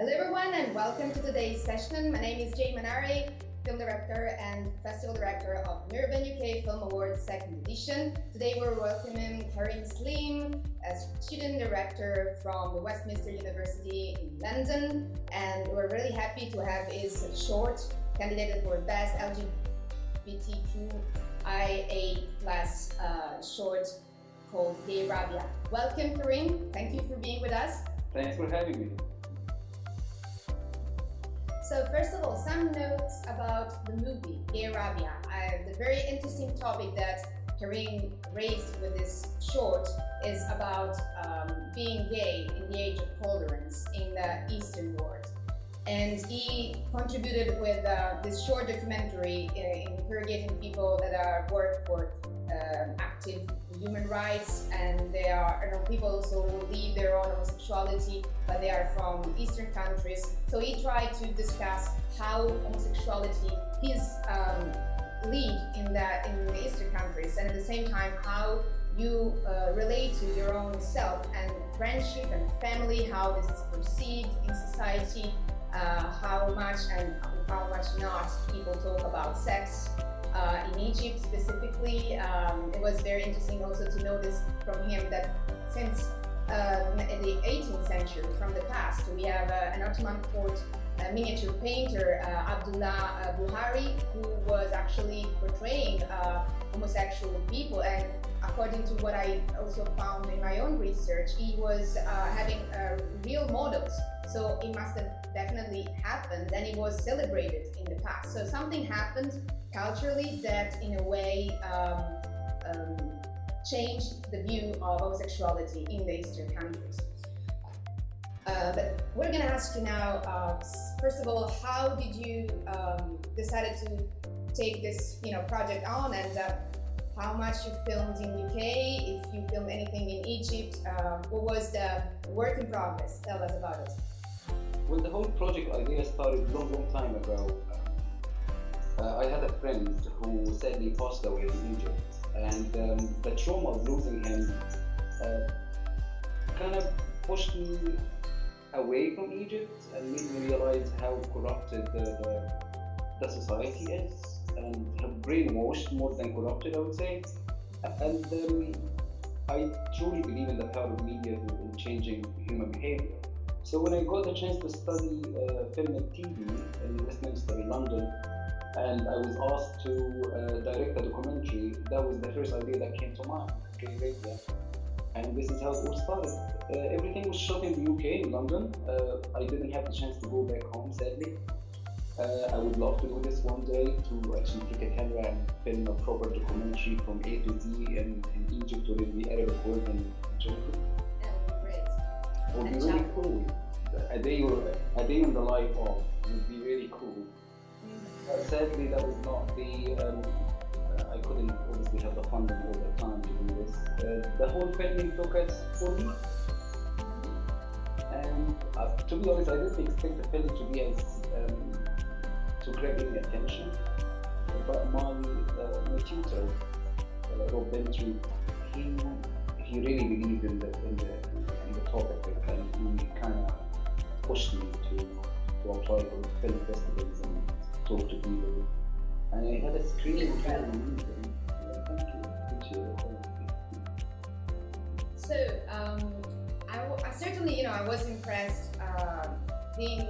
Hello everyone and welcome to today's session. My name is Jay Manari, Film Director and Festival Director of MiraBan UK Film Awards 2nd edition. Today we're welcoming Kareem Sleem, a student director from the Westminster University in London, and we're really happy to have his short candidated for Best lgbtqia short called Gayrabia. Welcome Kareem, thank you for being with us. Thanks for having me. So first of all, some notes about the movie, Gayrabia. The very interesting topic that Kareem raised with this short is about being gay in the age of tolerance in the Eastern world. And he contributed with this short documentary interrogating people that work for active human rights, and they are people also who leave their own homosexuality, but they are from Eastern countries. So he tried to discuss how homosexuality is lead in the Eastern countries, and at the same time how you relate to your own self and friendship and family, how this is perceived in society, how much and how much not people talk about sex. In Egypt specifically, it was very interesting also to notice from him that since the 18th century, from the past, we have an Ottoman court miniature painter, Abdullah Buhari, who was actually portraying homosexual people, and according to what I also found in my own research, he was having real models. So it must have definitely happened, and it was celebrated in the past. So something happened culturally that in a way changed the view of homosexuality in the Eastern countries. But we're going to ask you now, first of all, how did you decided to take this project on, and how much you filmed in UK, if you filmed anything in Egypt, what was the work in progress? Tell us about it. Well, the whole project idea started a long time ago. I had a friend who sadly passed away in Egypt, and the trauma of losing him kind of pushed me away from Egypt and made me realize how corrupted the society is, and brainwashed more than corrupted, I would say. And I truly believe in the power of media in changing human behavior. So when I got a chance to study film and TV in Westminster in London, and I was asked to direct a documentary, that was the first idea that came to mind, Gayrabia. And this is how it all started. Everything was shot in the UK, in London. I didn't have the chance to go back home, sadly. I would love to do this one day, to actually take a camera and film a proper documentary from A to Z in Egypt or in the Arabic world and enjoy it. That would be great. It would be really cool. A day in the life of would be really cool. Sadly, that was not the. I couldn't obviously have the funding all the time to do this. The whole filming took us 4 weeks, and to be honest, I didn't expect the film to be as to grabbing attention. But my tutor, Rob Bentry, he really believed in the topic, and he kind of pushed me to apply for film festivals and talk to people. And I had a screening film. Thank you. Appreciate it. So I certainly, I was impressed being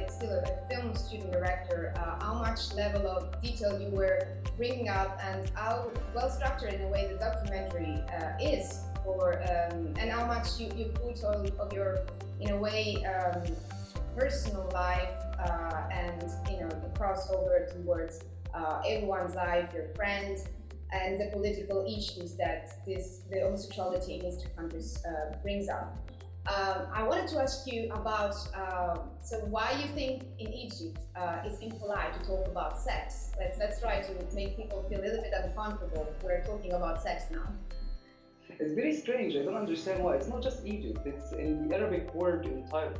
still a film student director, how much level of detail you were bringing up, and how well structured in a way the documentary is, and how much you put all of your, in a way, personal life and the crossover towards everyone's life, your friends, and the political issues that the homosexuality in Eastern countries brings up. I wanted to ask you about so why you think in Egypt it's impolite to talk about sex. Let's try to make people feel a little bit uncomfortable. We're talking about sex now. It's very strange. I don't understand why. It's not just Egypt. It's in the Arabic world entirely.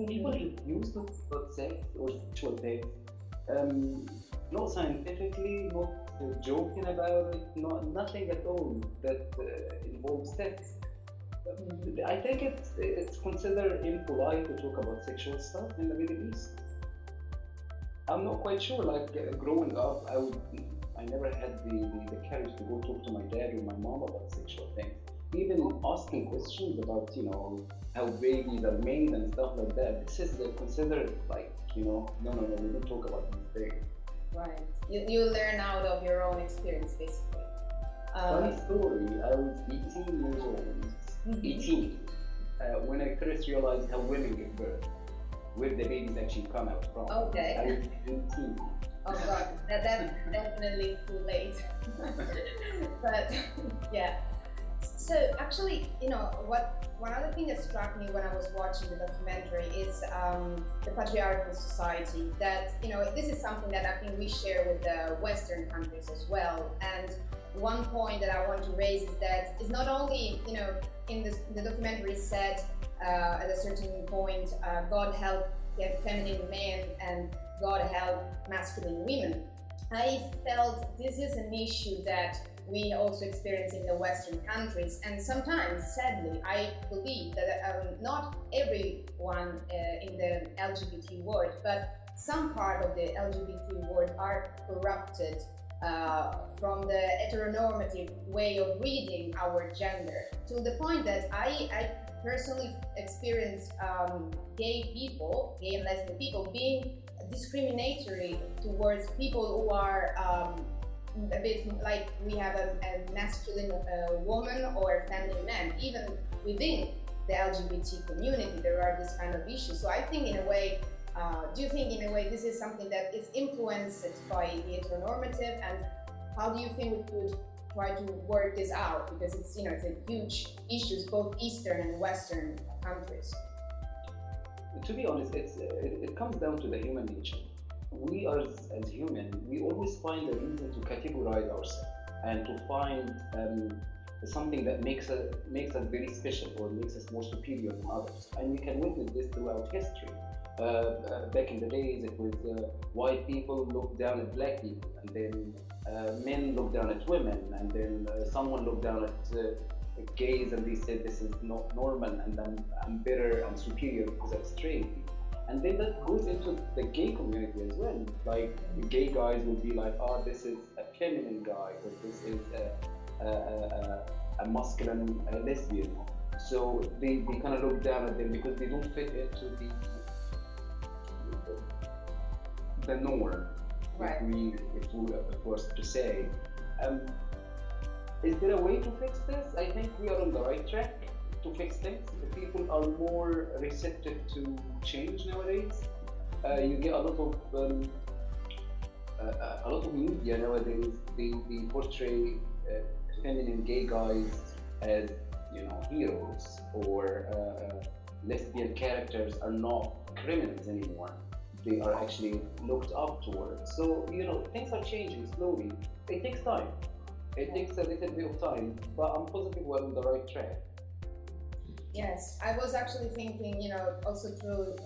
People refuse to talk about sex or sexual things. Not scientifically, not joking about it, nothing at all that involves sex. I think it's considered impolite to talk about sexual stuff in the Middle East. I'm not quite sure. Like growing up, I never had the courage to go talk to my dad or my mom about sexual things. Even asking questions about how babies are made and stuff like that. This is considered like no, we don't talk about these things. Right. You learn out of your own experience, basically. Funny story. I was 18 years old. 18. When I first realized how women give birth, where the babies actually come out from. Okay. I was 18. Oh god, that's definitely too late. But yeah. So actually, one other thing that struck me when I was watching the documentary is the patriarchal society. That this is something that I think we share with the Western countries as well. And one point that I want to raise is that it's not only in the documentary said at a certain point, God help feminine men and God help masculine women. I felt this is an issue that we also experience in the Western countries, and sometimes, sadly, I believe that not everyone in the LGBT world, but some part of the LGBT world are corrupted from the heteronormative way of reading our gender, to the point that I personally experienced gay and lesbian people being discriminatory towards people who are a bit like we have a masculine woman or a feminine man. Even within the LGBT community, there are this kind of issues. So I think in a way, do you think in a way this is something that is influenced by the heteronormative, and how do you think we could try to work this out? Because it's it's a huge issue, both Eastern and Western countries. To be honest, it comes down to the human nature. We are as human, we always find a reason to categorize ourselves and to find something that makes us very special or makes us more superior than others. And we can witness this throughout history. Back in the days, it was white people looked down at black people, and then men looked down at women, and then someone looked down at gays, and they said this is not normal, and I'm better and superior because I'm straight. And then that goes into the gay community as well. Like the gay guys will be like, oh, this is a feminine guy, or this is a masculine lesbian. So they kind of look down at them because they don't fit into the norm. Right. If we was to say, is there a way to fix this? I think we are on the right track to fix things. The people are more receptive to change nowadays. You get a lot of media nowadays. They portray feminine gay guys as heroes, or lesbian characters are not criminals anymore. They are actually looked up towards. So things are changing slowly. It takes time. It takes a little bit of time, but I'm positive we're on the right track. Yes, I was actually thinking, also through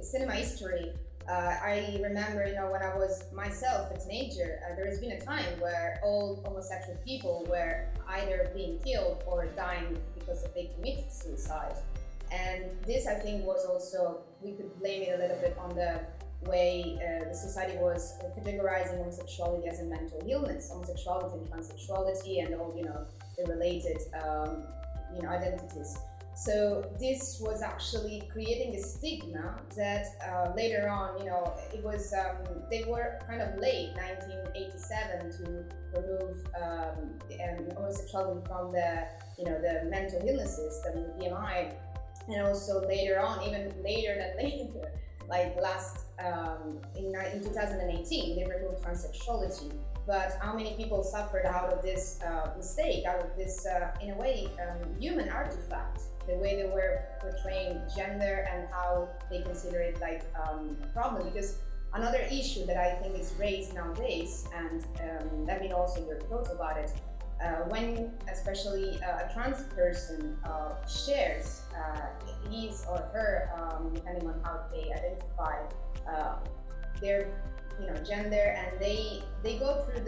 cinema history. I remember, when I was myself a teenager, there has been a time where all homosexual people were either being killed or dying because they committed suicide. And this, I think, was also, we could blame it a little bit on the way the society was categorizing homosexuality as a mental illness, homosexuality and transsexuality, and all, the related, identities. So this was actually creating a stigma that later on, it was, they were kind of late, 1987, to remove homosexuality from the mental illnesses, the BMI, and also later on, even later than later, like in 2018, they removed transsexuality. But how many people suffered out of this mistake, out of this, in a way, human artifact, the way they were portraying gender and how they consider it like a problem? Because another issue that I think is raised nowadays, and let me know also your thoughts about it, when especially a trans person shares his or her, depending on how they identify, their gender, and they go through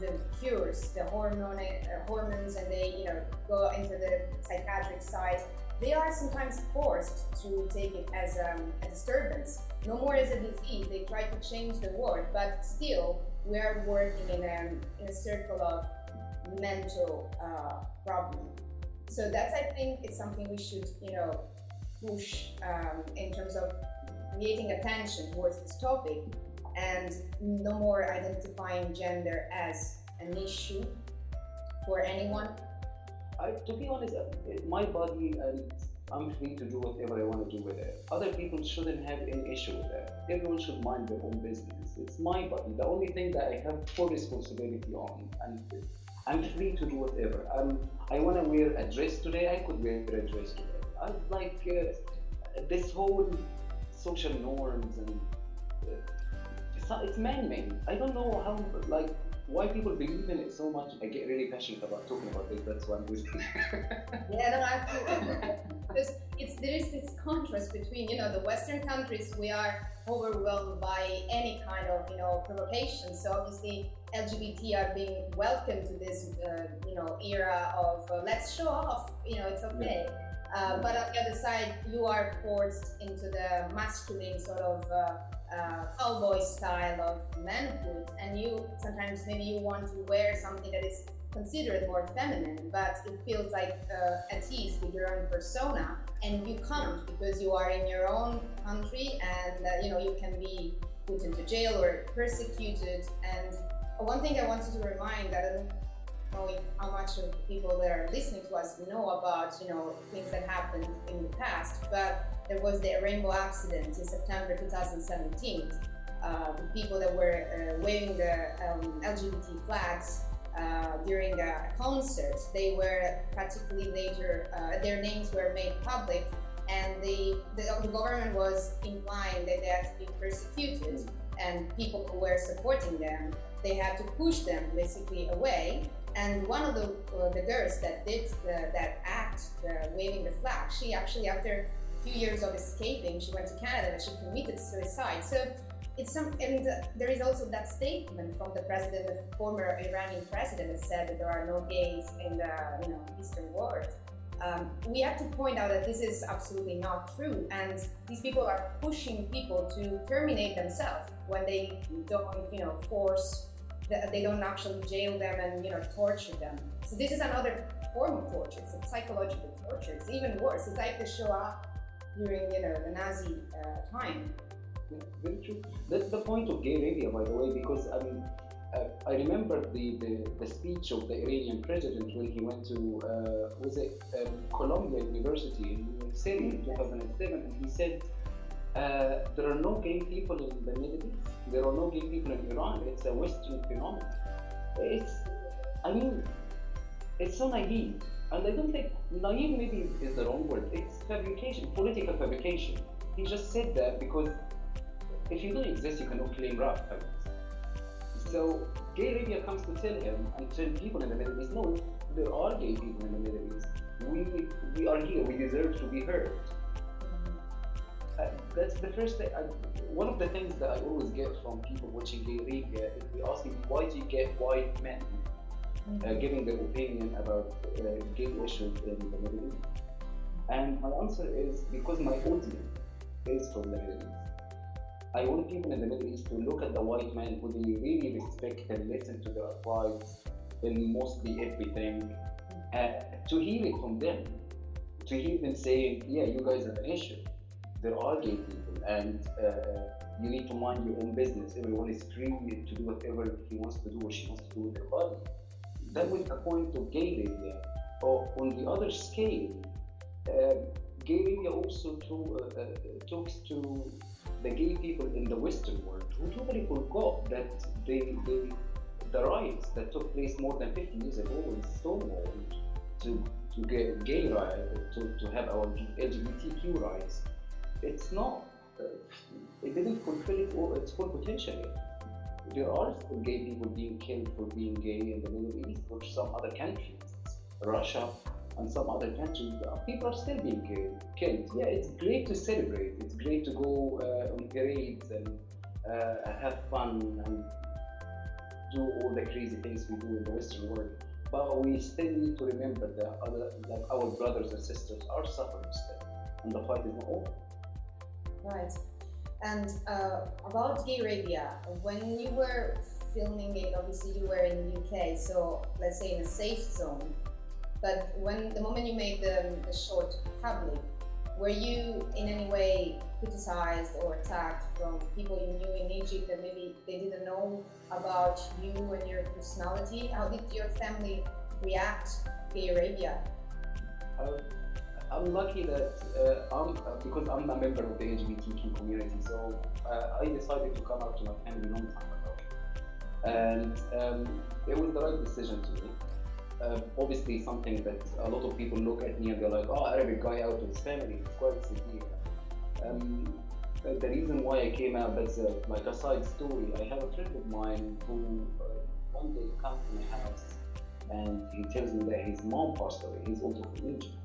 the cures, the hormones, and they, go into the psychiatric side, they are sometimes forced to take it as a disturbance, no more as a disease. They try to change the word, but still we are working in a circle of mental problem. So that's, I think, it's something we should, push in terms of creating attention towards this topic, and no more identifying gender as an issue for anyone. To be honest, my body, and I'm free to do whatever I want to do with it. Other people shouldn't have any issue with it. Everyone should mind their own business. It's my body. The only thing that I have full responsibility on, and I'm free to do whatever. I want to wear a dress today, I could wear a dress today. I like this whole social norms, and it's man-made. I don't know how, why people believe in it so much. I get really passionate about talking about this. That's why I'm listening. Yeah, no, absolutely. Because there is this contrast between, the Western countries, we are overwhelmed by any kind of, provocation. So obviously, LGBT are being welcomed to this, era of let's show off. It's okay. But on the other side, you are forced into the masculine sort of cowboy style of manhood, and you sometimes maybe you want to wear something that is considered more feminine, but it feels like at ease with your own persona, and you can't because you are in your own country, and you can be put into jail or persecuted. And one thing I wanted to remind, I don't know how much of the people that are listening to us know about things that happened in the past, but there was the Rainbow accident in September 2017. The people that were waving the LGBT flags during a concert, they were practically later, their names were made public, and the government was implying that they had to be persecuted, and people who were supporting them, they had to push them basically away. And one of the girls that did that act, waving the flag, she actually, after a few years of escaping, she went to Canada and she committed suicide. So and there is also that statement from the president, the former Iranian president, that said that there are no gays in the Eastern world. We have to point out that this is absolutely not true, and these people are pushing people to terminate themselves when they don't, force. They don't actually jail them and torture them. So this is another form of torture. It's a psychological torture. It's even worse. It's like the Shoah during the Nazi time. Yeah, very true. That's the point of Gayrabia, by the way, because I remember the speech of the Iranian president when he went to Columbia University in New York City in 2007, and he said, there are no gay people in the Middle East. There are no gay people in Iran. It's a Western phenomenon. It's so naive. And I don't think naive maybe is the wrong word. It's fabrication, political fabrication. He just said that because if you don't exist, you cannot claim rights. So Gayrabia comes to tell him and tell people in the Middle East, no, there are gay people in the Middle East. We are here. We deserve to be heard. That's the first thing. One of the things that I always get from people watching Gayrabia is they ask me, why do you get white men giving their opinion about gay issues in the Middle East? And my answer is because my audience is from the Middle East. I want people in the Middle East to look at the white men who they really respect and listen to their advice in mostly everything, to hear it from them, to hear them saying, yeah, you guys have an issue. There are gay people, and you need to mind your own business. Everyone is free to do whatever he wants to do or she wants to do with their body. That was the point of Gayrabia. On the other scale, Gayrabia also talks to the gay people in the Western world who totally forgot that the riots that took place more than 50 years ago in Stonewall to get gay rights, to have our LGBTQ rights, it's not, it didn't fulfill its full potential yet. There are still gay people being killed for being gay in the Middle East or some other countries, Russia and some other countries. People are still being killed. Yeah, it's great to celebrate. It's great to go on parades and have fun and do all the crazy things we do in the Western world. But we still need to remember that our brothers and sisters are suffering still, and the fight is not over. Right. And about Gayrabia, when you were filming it, obviously you were in the UK, so let's say in a safe zone. But the moment you made the short public, were you in any way criticized or attacked from people you knew in Egypt that maybe they didn't know about you and your personality? How did your family react to Gayrabia? I'm lucky that because I'm a member of the LGBTQ community, so I decided to come out to my family a long time ago, and it was the right decision to me. Obviously, something that a lot of people look at me and they're like, "Oh, Arabic guy out with his family, it's quite severe." The reason why I came out, that's like a side story. I have a friend of mine who one day comes to my house and he tells me that his mom passed away. He's also from Egypt.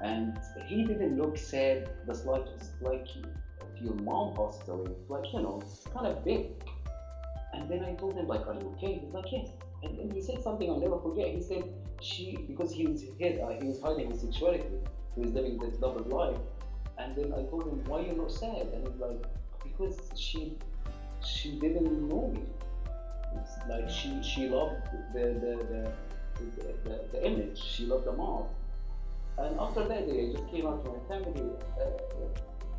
And he didn't look sad the slightest, like if your mom passes away, like, it's kind of big. And then I told him, like, are you okay? He's like, yes. And then he said something I'll never forget. He said, because he was hiding his sexuality, he was living this double life. And then I told him, why you're not sad? And he's like, because she didn't know me. It's like she loved the image, she loved the mask. And after that day, I just came out to my family,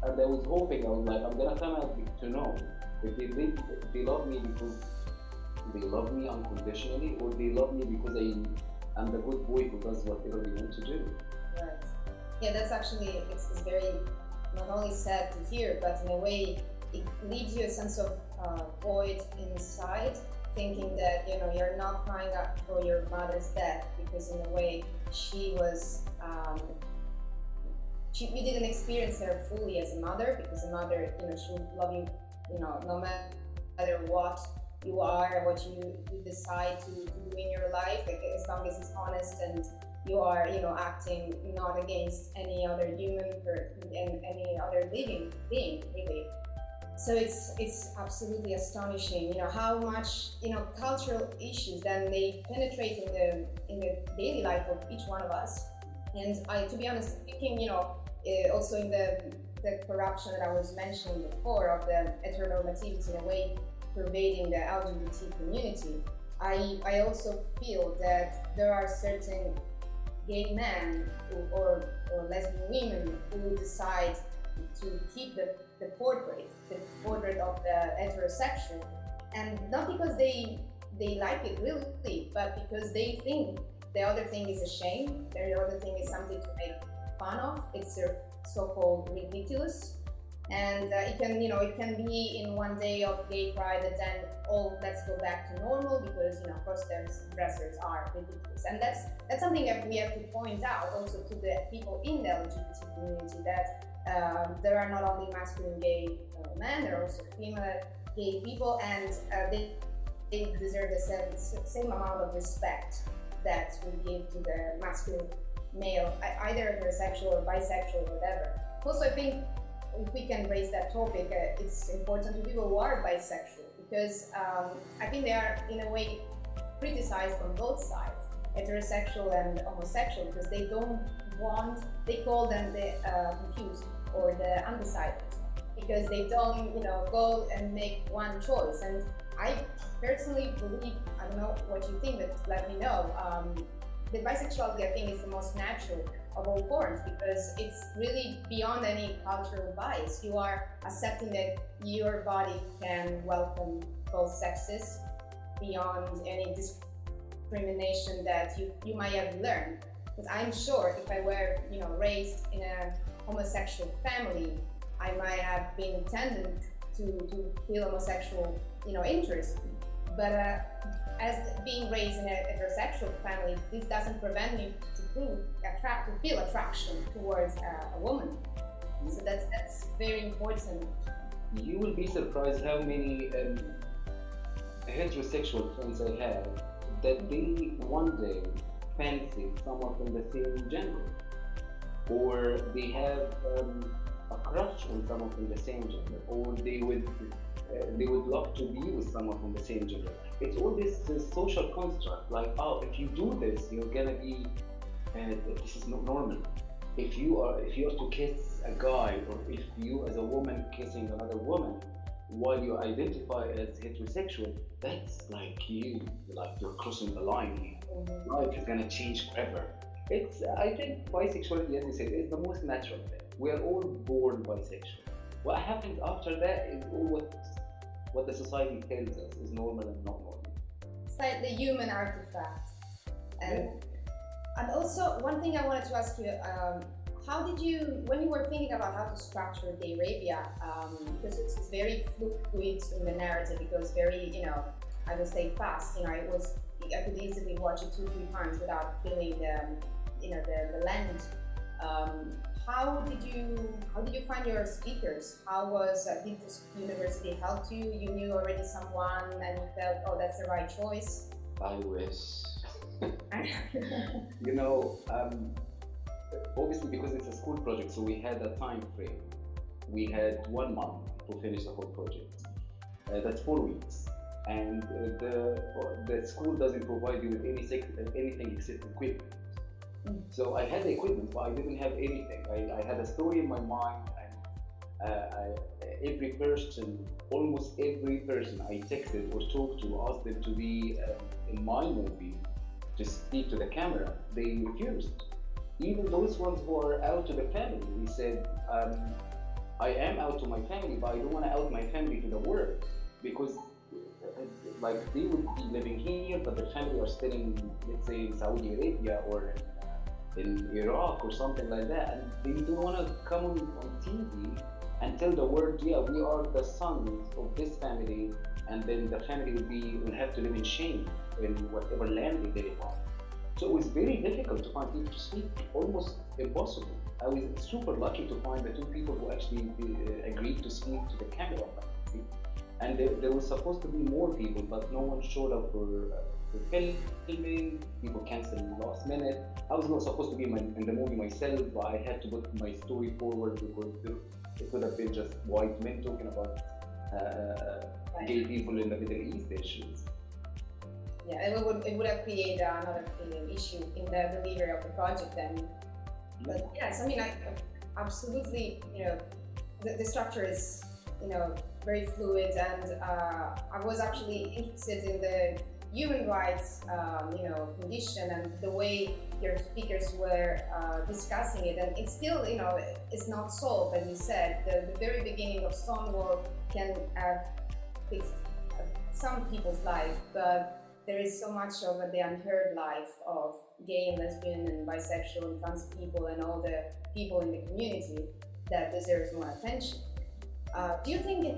and I was hoping, I was like, I'm gonna come out to know if they love me because they love me unconditionally, or they love me because I'm the good boy who does whatever they want to do. Right. Yeah, that's actually, it's very not only sad to hear, but in a way, it leaves you a sense of void inside, thinking that you're not crying out for your mother's death because in a way she was you didn't experience her fully as a mother, because a mother she would love you no matter what you are, what you decide to do in your life, like, as long as it's honest and you are acting not against any other human and any other living being, really. So it's absolutely astonishing, how much cultural issues then they penetrate in the daily life of each one of us. And to be honest, thinking also in the corruption that I was mentioning before of the heteronormativity in a way pervading the LGBT community, I also feel that there are certain gay men or lesbian women who decide to keep the portrait of the heterosexual, and not because they like it really, but because they think the other thing is a shame, the other thing is something to make fun of. It's so-called ridiculous, and it can be in one day of gay pride and then let's go back to normal because cross-dressers are ridiculous, and that's something that we have to point out also to the people in the LGBT community, that there are not only masculine gay men, there are also female gay people, and they deserve the same amount of respect that we give to the masculine male, either heterosexual or bisexual or whatever. Also, I think if we can raise that topic, it's important to people who are bisexual, because I think they are in a way criticized from both sides, heterosexual and homosexual, because they call them the confused or the undecided, because they don't go and make one choice. And I personally believe, I don't know what you think, but let me know, that bisexuality I think is the most natural of all forms, because it's really beyond any cultural bias. You are accepting that your body can welcome both sexes beyond any discrimination that you might have learned. Because I'm sure if I were raised in a homosexual family, I might have been tended to feel homosexual interest. But as being raised in a heterosexual family, this doesn't prevent me to feel attraction towards a woman. So that's very important. You will be surprised how many heterosexual friends I have that they one day fancy someone from the same gender, or they have a crush on someone from the same gender, or they would love to be with someone from the same gender. It's all this social construct, like, oh, if you do this, you're gonna be, this is not normal. If you are to kiss a guy, or if you as a woman kissing another woman, while you identify as heterosexual, that's like you're crossing the line here. Life is gonna change forever. It's, I think bisexuality, as you said, is the most natural thing. We are all born bisexual. What happens after that is all what the society tells us is normal and not normal. It's like the human artifact. And also, one thing I wanted to ask you, how did you, when you were thinking about how to structure Gayrabia, because it's very fluid in the narrative, it goes very, I would say fast, I could easily watch it 2-3 times without feeling the length. How did you find your speakers? How did this university help you? You knew already someone and you felt, oh, that's the right choice? I wish. Obviously because it's a school project, so we had a time frame. We had 1 month to finish the whole project. That's 4 weeks. And the school doesn't provide you with anything except equipment. So I had the equipment, but I didn't have anything. I had a story in my mind, and almost every person I texted or talked to, asked them to be in my movie, to speak to the camera. They refused. Even those ones who are out to the family, they said, I am out to my family, but I don't want to out my family to the world, because like they would be living here, but their family are still in, let's say, in Saudi Arabia or in Iraq or something like that, and they don't want to come on TV and tell the world, yeah, we are the sons of this family, and then the family will have to live in shame in whatever land they live on. So it was very difficult to find people to speak, almost impossible. I was super lucky to find the 2 people who actually agreed to speak to the camera. And there was supposed to be more people, but no one showed up for filming. People canceled last minute. I was not supposed to be in the movie myself, but I had to put my story forward because it could have been just white men talking about gay people in the Middle East issues. Yeah, it would have created another issue in the delivery of the project then. But yes, I mean, I absolutely, the structure is, very fluid, and I was actually interested in the human rights, condition and the way your speakers were discussing it, and it's still, it's not solved. As you said, the very beginning of Stonewall can have fixed some people's life, but there is so much of the unheard life of gay and lesbian and bisexual and trans people and all the people in the community that deserves more attention. Do you think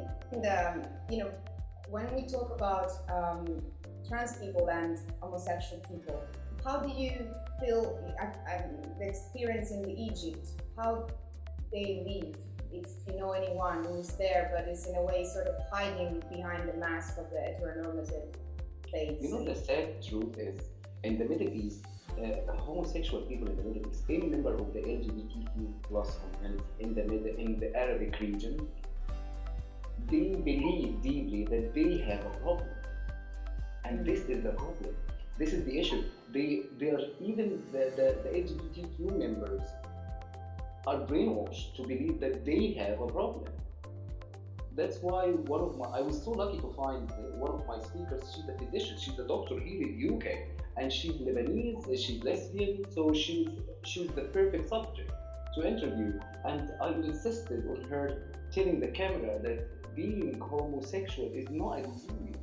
when we talk about trans people and homosexual people, how do you feel the experience in Egypt, how they live? If you know anyone who's there but is in a way sort of hiding behind the mask of the heteronormative face. The sad truth is, in the Middle East, homosexual people in the Middle East, any member of the LGBTQ plus community in the Arabic region, they believe deeply that they have a problem. And this is the problem. This is the issue. They are, even the LGBTQ members are brainwashed to believe that they have a problem. That's why I was so lucky to find one of my speakers. She's a physician, she's a doctor here in UK, and she's Lebanese, she's lesbian, so she's the perfect subject to interview. And I insisted on her telling the camera that being homosexual is not a disease,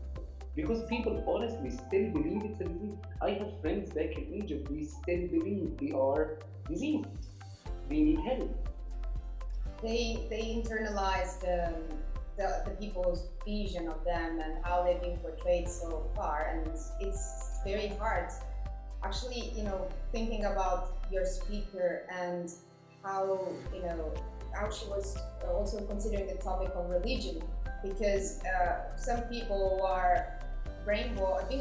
because people honestly still believe it's a disease. I have friends back in Egypt, they still believe they are diseased, they need help. They internalize the people's vision of them and how they've been portrayed so far, and it's very hard. Actually, thinking about your speaker and how she was also considering the topic of religion, because some people who are being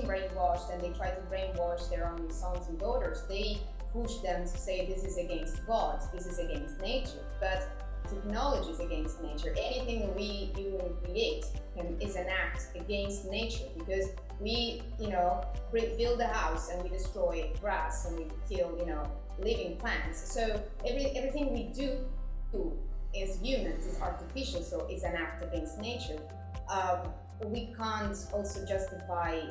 brainwashed, and they try to brainwash their own sons and daughters, they push them to say this is against God, this is against nature. But technology is against nature. Anything that we human create is an act against nature, because we, build a house and we destroy grass and we kill, living plants. So everything we do as humans is artificial, so it's an act against nature. We can't also justify,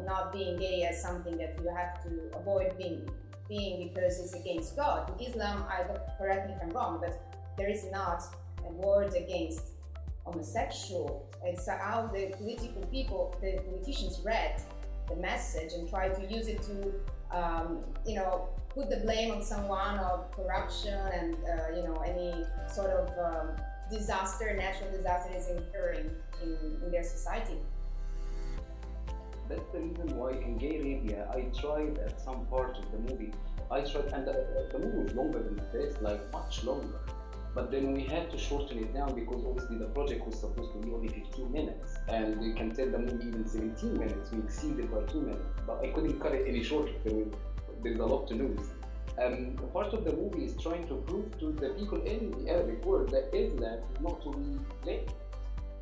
not being gay as something that you have to avoid being because it's against God. In Islam, correct me if I'm wrong, but there is not a word against homosexual. It's how the politicians read the message and try to use it to, put the blame on someone of corruption and, any sort of natural disaster is occurring in their society. That's the reason why in Gayrabia I tried at some part of the movie. And the movie was longer than this, like much longer. But then we had to shorten it down because obviously the project was supposed to be only 15 minutes. And you can tell the movie even 17 minutes, we exceeded by 2 minutes. But I couldn't cut it any shorter, there's a lot to lose. Part of the movie is trying to prove to the people in the Arabic world that Islam is not to be blamed.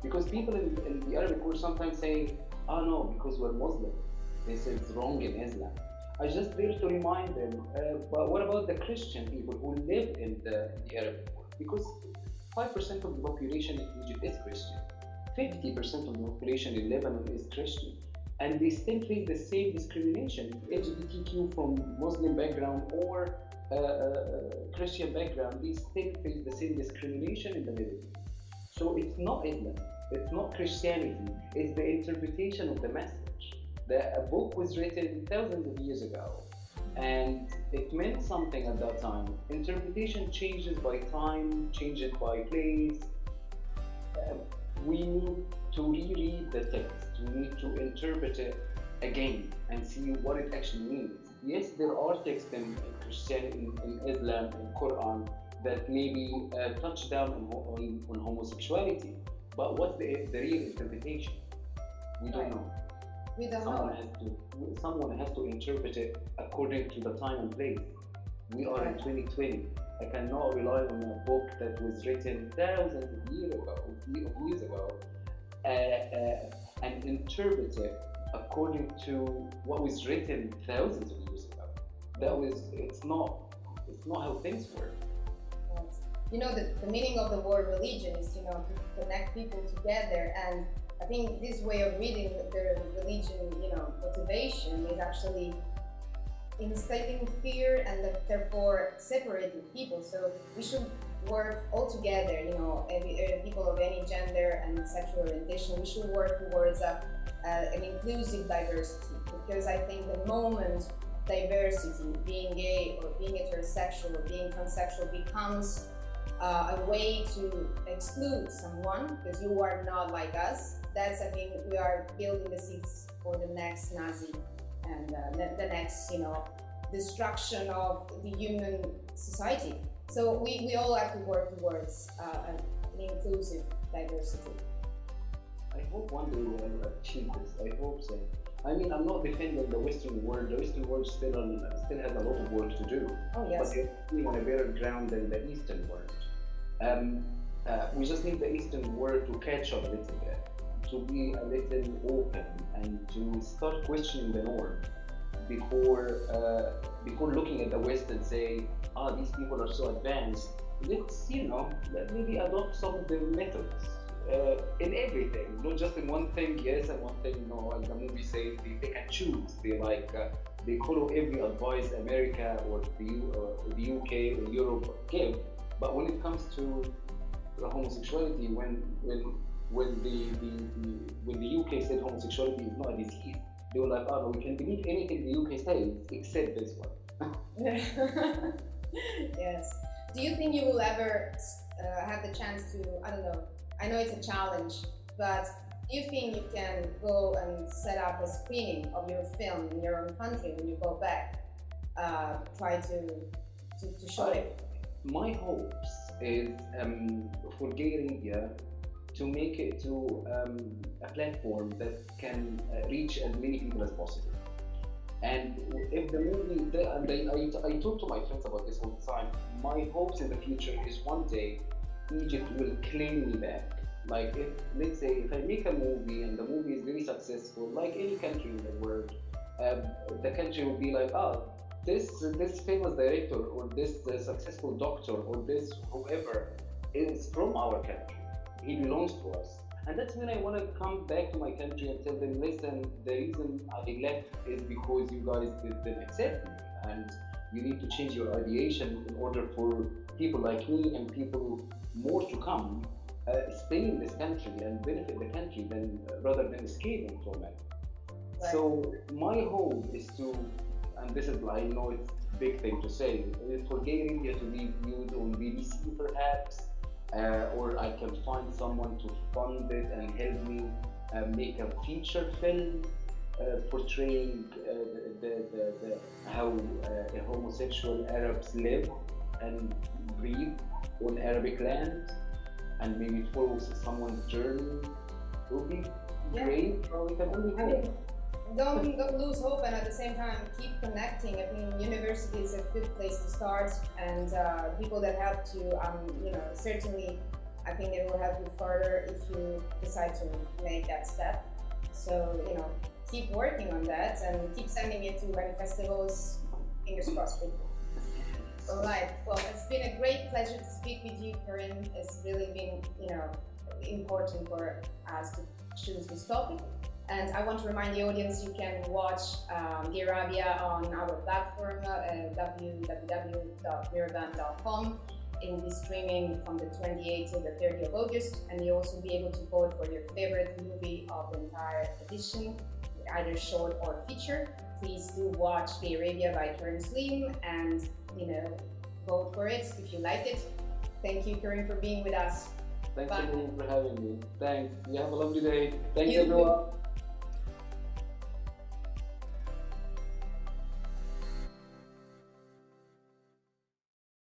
Because people in the Arabic world sometimes say, oh no, because we're Muslim, this is wrong in Islam. I just there to remind them, but what about the Christian people who live in the Arabic world? Because 5% of the population in Egypt is Christian, 50% of the population in Lebanon is Christian, and they still face the same discrimination. LGBTQ from Muslim background or Christian background, they still face the same discrimination in the Middle East. So it's not Islam, it's not Christianity, it's the interpretation of the message. A book was written thousands of years ago, and it meant something at that time. Interpretation changes by time, changes by place. We need to reread the text, we need to interpret it again and see what it actually means. Yes, there are texts in Christianity, in Islam, in Quran that maybe touch down on homosexuality, but what's the real interpretation? We don't know. We don't know. Someone has to interpret it according to the time and place. We are in 2020. I cannot rely on a book that was written thousands of years ago, and interpret it according to what was written thousands of years ago. It's not how things work. The meaning of the word religion is, to connect people together, and I think this way of reading the religion, motivation is actually instilling fear and therefore separating people. So we should work all together, people of any gender and sexual orientation. We should work towards an inclusive diversity, because I think the moment diversity, being gay or being heterosexual or being transsexual, becomes a way to exclude someone because you are not like us, I think we are building the seeds for the next Nazi and the next, destruction of the human society. So we all have to work towards an inclusive diversity. I hope one day we'll achieve this. I hope so. I mean, I'm not defending the Western world. The Western world still has a lot of work to do. Oh, yes. But they're being on a better ground than the Eastern world. We just need the Eastern world to catch up a little bit, to be a little open and to start questioning the norm before looking at the West and say, these people are so advanced. Let's, maybe adopt some of their methods in everything, not just in one thing yes and one thing no. Like the movie says, they can choose. They follow every advice America or the UK or Europe give. But when it comes to the homosexuality, when the UK said homosexuality is not a disease, they were like, no, we can believe anything the UK says except this one. Yes. Do you think you will ever have the chance to, I know it's a challenge, but do you think you can go and set up a screening of your film in your own country when you go back, try to show it? My hopes is for Gayrabia to make it to a platform that can reach as many people as possible. And if the movie, I talk to my friends about this all the time, my hopes in the future is one day Egypt will claim me back. Like if, let's say, if I make a movie and the movie is very successful, like any country in the world, uh, the country will be like, oh, this famous director or this successful doctor or this whoever is from our country. He belongs to us. And that's when I want to come back to my country and tell them, listen, the reason I left is because you guys didn't accept me. And you need to change your ideation in order for people like me and people more to come stay in this country and benefit the country than rather than escaping from it. Right. So my hope is to, and this is, I know it's a big thing to say, is for Gayrabia to be viewed on BBC perhaps, or I can find someone to fund it and help me make a feature film portraying how homosexual Arabs live and breathe on Arabic land, and maybe it follows someone's journey. It would be great, or we can only hope. Don't lose hope, and at the same time keep connecting. I mean, university is a good place to start, and people that help you, certainly I think it will help you further if you decide to make that step. So, keep working on that and keep sending it to many festivals. Fingers crossed for you. All right. Well, it's been a great pleasure to speak with you, Kareem. It's really been, important for us to choose this topic. And I want to remind the audience you can watch Gayrabia on our platform, www.miraban.com. It will be streaming from the 28th to the 30th of August, and you'll also be able to vote for your favorite movie of the entire edition, either short or feature. Please do watch Gayrabia by Kareem Sleem and vote for it if you like it. Thank you, Kareem, for being with us. Thanks everyone for having me. Thanks. You have a lovely day. Thanks everyone.